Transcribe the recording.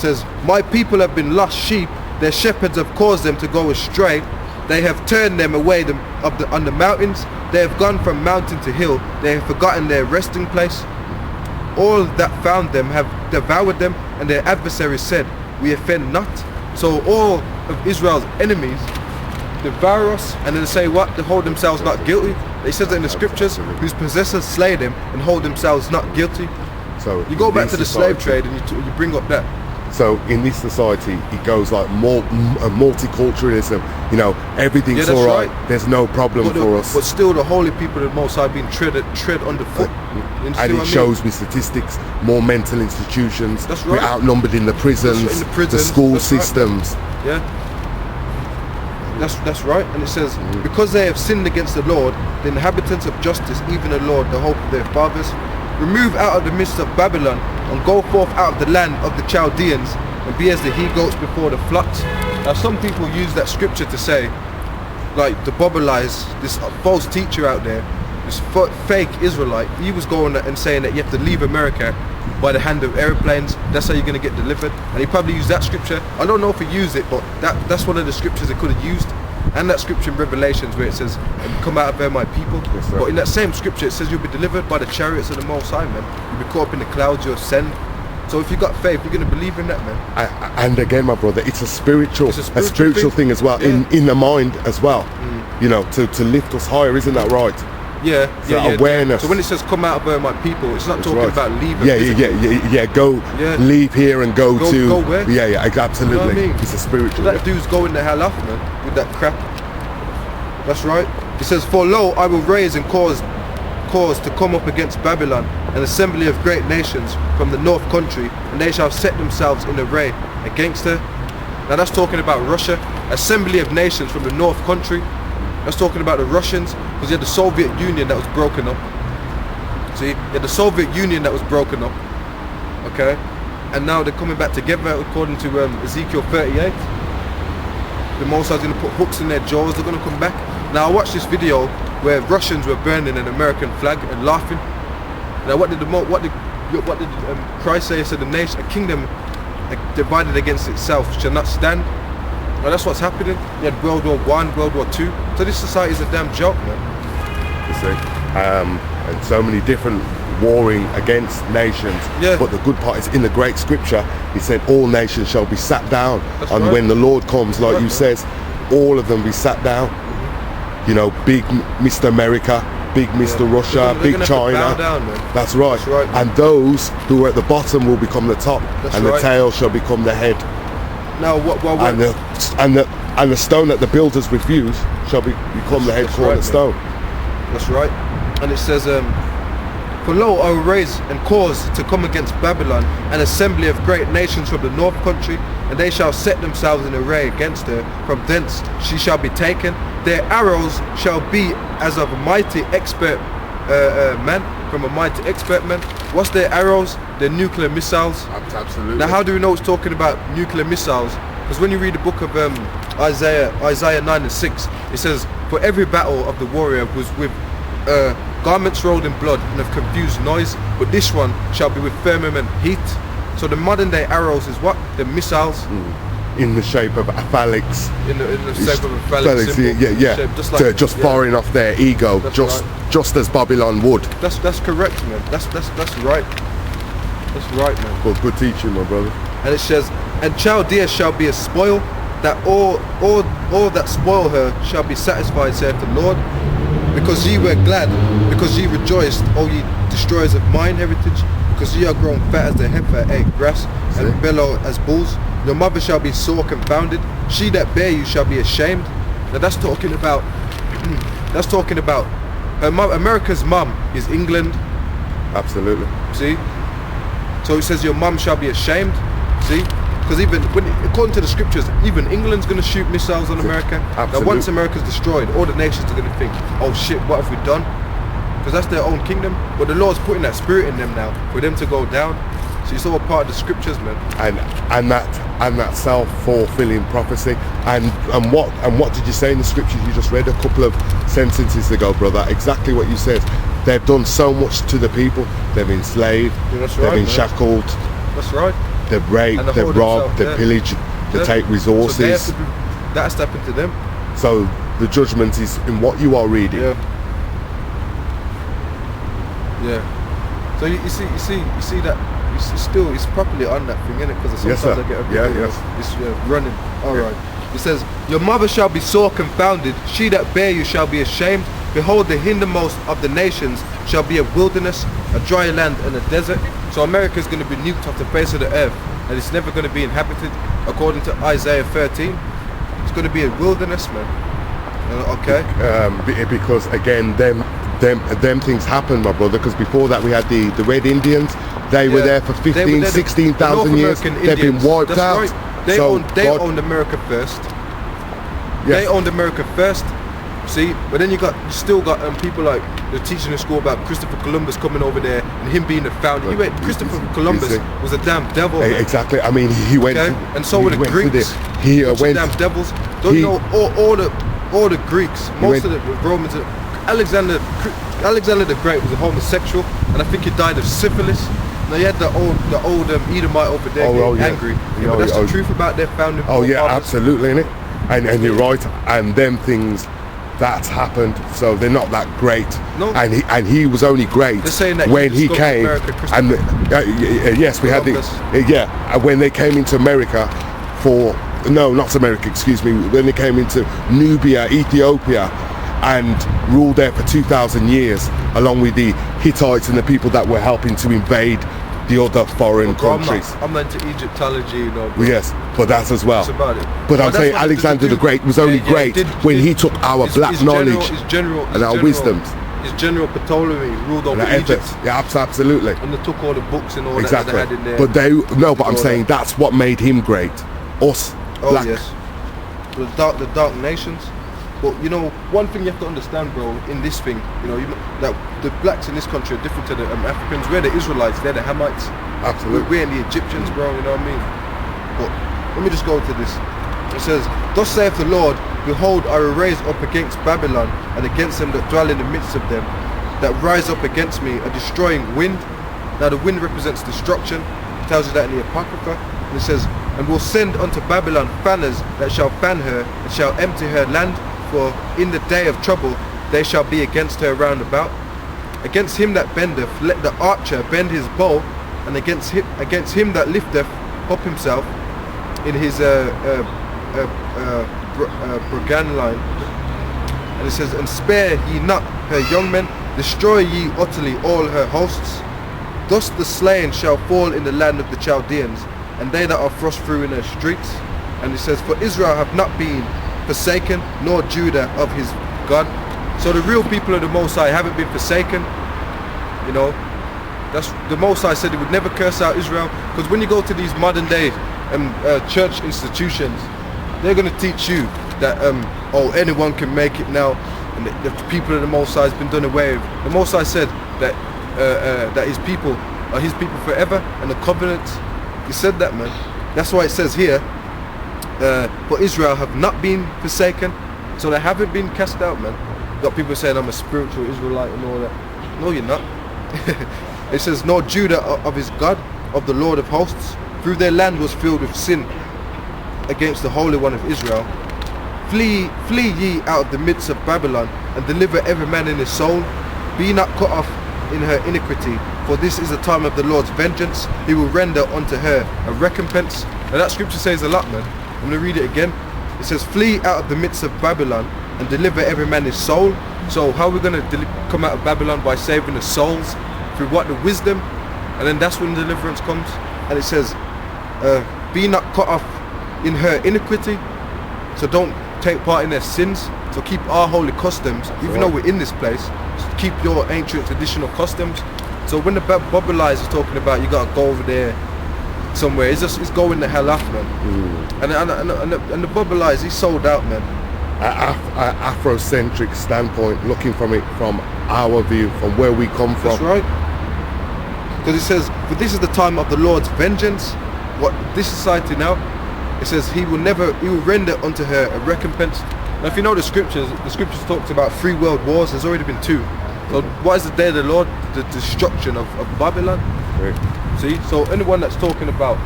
says, my people have been lost sheep, their shepherds have caused them to go astray. They have turned them away on the mountains. They have gone from mountain to hill. They have forgotten their resting place. All that found them have devoured them, and their adversaries said, we offend not. So all of Israel's enemies devour us, and then they say what? They hold themselves not guilty. It says that in the scriptures, whose possessors slay them and hold themselves not guilty. So you go back to the slave trade and you bring up that. So in this society, it goes like multiculturalism. You know, everything's all right. There's no problem for us. But still, the holy people of the Most High being tread underfoot. And it shows with statistics, more mental institutions. That's right. We're outnumbered in the prisons, the school systems. Right. Yeah. That's right. And it says, because they have sinned against the Lord, the inhabitants of justice, even the Lord, the hope of their fathers, remove out of the midst of Babylon, and go forth out of the land of the Chaldeans, and be as the he-goats before the flocks. Now some people use that scripture to say, like, to bubblize this false teacher out there, this fake Israelite. He was going and saying that you have to leave America by the hand of airplanes. That's how you're going to get delivered. And he probably used that scripture. I don't know if he used it, but that's one of the scriptures he could have used. And that scripture in Revelations where it says, come out of there my people. Yes, but in that same scripture it says you'll be delivered by the chariots of the Most High, man. You'll be caught up in the clouds, you'll ascend. So if you've got faith, you're going to believe in that, man. And again, my brother, it's a spiritual thing as well, yeah. in the mind as well. You know, to lift us higher, isn't that right? Yeah, so awareness. So when it says come out of my people, it's not talking about leaving. Leave here and go to. Go where? Yeah, absolutely. You know what I mean? It's a spiritual. So that dude's going the hell off, man, with that crap. That's right. It says, for lo, I will raise and cause to come up against Babylon an assembly of great nations from the north country, and they shall set themselves in array against her. Now that's talking about Russia. Assembly of nations from the north country. That's talking about the Russians, because you had the Soviet Union that was broken up. See, you had the Soviet Union that was broken up. Okay, and now they're coming back together according to Ezekiel 38. The Most High's going to put hooks in their jaws. They're going to come back. Now I watched this video where Russians were burning an American flag and laughing. Now what did Christ say? He said, a kingdom divided against itself shall not stand. Now that's what's happening. You had World War I, World War II. So this society is a damn joke, man. You see, and so many different warring against nations. Yeah. But the good part is in the great scripture, he said all nations shall be sat down. That's and right. When the Lord comes, like you says, all of them be sat down. You know, big Mr. America, big Mr. Russia, big China. Down, that's right. That's right, and those who are at the bottom will become the top, that's and right. The tail shall become the head. Now, and the stone that the builders refuse shall become the head cornerstone. That's right. And it says, for lo, I will raise and cause to come against Babylon an assembly of great nations from the north country, and they shall set themselves in array against her. From thence she shall be taken. Their arrows shall be as of a mighty expert man, from a mighty expert man. What's their arrows? They're nuclear missiles. Absolutely. Now how do we know it's talking about nuclear missiles? Because when you read the book of Isaiah 9 and 6, it says, for every battle of the warrior was with garments rolled in blood and of confused noise, but this one shall be with firmament heat. So the modern day arrows is what? The missiles. In the shape of a phallic. In the shape of a phallic symbol. Yeah. Shape, just firing off their ego, just as Babylon would. That's correct, man. That's right. That's right, man. Well, good teaching, my brother. And it says, and Chaldea shall be a spoil, that all that spoil her shall be satisfied, saith the Lord. Because ye were glad, because ye rejoiced, O ye destroyers of mine heritage, because ye are grown fat as the heifer ate grass, and bellow as bulls. Your mother shall be sore confounded, she that bare you shall be ashamed. Now that's talking about her mom. America's mum is England. Absolutely. See? So it says your mum shall be ashamed. See? Because even according to the scriptures, even England's going to shoot missiles on America. Absolutely. Now once America's destroyed, all the nations are going to think, oh shit, what have we done? Because that's their own kingdom. But the Lord's putting that spirit in them now for them to go down. So it's all part of the scriptures, man. And that self-fulfilling prophecy. And what did you say in the scriptures you just read a couple of sentences ago, brother? Exactly what you said. They've done so much to the people. They've enslaved. Yeah, that's they've right, been man. shackled. That's right. they rape, And they they hold rob, themselves, they yeah. pillage, they Yeah. take So resources. they have to be, that's happened to them. So the judgment is in what you are reading. Yeah. Yeah. So you see that it's properly on that thing, innit? Because Yes, sometimes sir. I get a Yeah, bit yes. it's running. All right. It says, "Your mother shall be sore confounded; she that bare you shall be ashamed. Behold, the hindermost of the nations shall be a wilderness, a dry land, and a desert." So America is going to be nuked off the face of the earth, and it's never going to be inhabited, according to Isaiah 13. It's going to be a wilderness, man. Okay. Because again, them things happened, my brother. Because before that, we had the Red Indians. They were there for They 15, were 16,000 years. American They've been Indians. wiped That's out. right. They So God- owned America first. yes. They owned America first. See, but then you still got people like they're teaching in school about Christopher Columbus coming over there and him being the founder. Christopher Columbus was a damn devil. Man. Exactly. I mean, he went. Okay? And so were the went to Greeks. He Bunch of went. damn devils. Don't you know all the Greeks, most of the Romans, Alexander the Great was a homosexual, and I think he died of syphilis. Now you had the old Edomite over there getting angry. Yeah, but that's the truth about their founding. Oh yeah, fathers. absolutely, innit? And you're right. And them things that's happened, so they're not that great. No. And he was only great They're saying that when he he discovered came. America, And yes, we had the Columbus. when they came into America for not America, excuse me. When they came into Nubia, Ethiopia, and ruled there for 2,000 years, along with the Hittites and the people that were helping to invade the other foreign countries. I'm not into Egyptology, you know. Bro. Yes, but that as well. It's about it. But I'm that's saying what Alexander the Great was only great when he took our black knowledge and our wisdoms. His general Ptolemy ruled over And Egypt. yeah, absolutely. And they took all the books and all Exactly. that they had in there. But I'm saying that's what made him great. Us, black. Yes. The dark nations. But you know, one thing you have to understand, bro, in this thing, that the blacks in this country are different to the Africans. We're the Israelites, they're the Hamites. Absolutely. We're the Egyptians, bro, you know what I mean? But let me just go to this. It says, "Thus saith the Lord, behold, I will raise up against Babylon and against them that dwell in the midst of them, that rise up against me, a destroying wind." Now the wind represents destruction. It tells you that in the Apocrypha. And it says, "And will send unto Babylon fanners that shall fan her, and shall empty her land, for in the day of trouble they shall be against her round about. Against him that bendeth, let the archer bend his bow, and against him that lifteth up himself in his brigand line." And it says, "And spare ye not her young men, destroy ye utterly all her hosts. Thus the slain shall fall in the land of the Chaldeans, and they that are thrust through in her streets." And it says, "For Israel have not been forsaken, nor Judah of his God." So the real people of the Most High haven't been forsaken. That's the Most High said he would never curse out Israel, because when you go to these modern day church institutions, they're going to teach you that anyone can make it now, and the people of the Most High has been done away with. The Most High said that that his people are his people forever, and the covenant, he said that, man. That's why it says here, "For Israel have not been forsaken," so they haven't been cast out, man. Got people saying I'm a spiritual Israelite and all that. No, you're not. It says, "Nor Judah of his God, of the Lord of hosts, through their land was filled with sin against the Holy One of Israel. Flee ye out of the midst of Babylon, and deliver every man in his soul. Be not cut off in her iniquity, for this is the time of the Lord's vengeance. He will render unto her a recompense." And that scripture says a lot, man. I'm going to read it again. It says, "Flee out of the midst of Babylon, and deliver every man his soul." So how are we going to come out of Babylon? By saving the souls through what? The wisdom. And then that's when deliverance comes. And it says, "Be not cut off in her iniquity." So don't take part in their sins. So keep our holy customs, even though we're in this place. Keep your ancient traditional customs. So when the Babylonites is talking about you gotta go over there somewhere, it's going the hell off, man. And the Babylonites, he's sold out, man. An Afrocentric standpoint, looking from it from our view, from where we come from. That's right. Because it says, "For this is the time of the Lord's vengeance." What this society now, it says he will render unto her a recompense. Now if you know the scriptures talks about 3 world wars. There's already been 2. So what is the day of the Lord? The destruction of Babylon. Right. See, so anyone that's talking about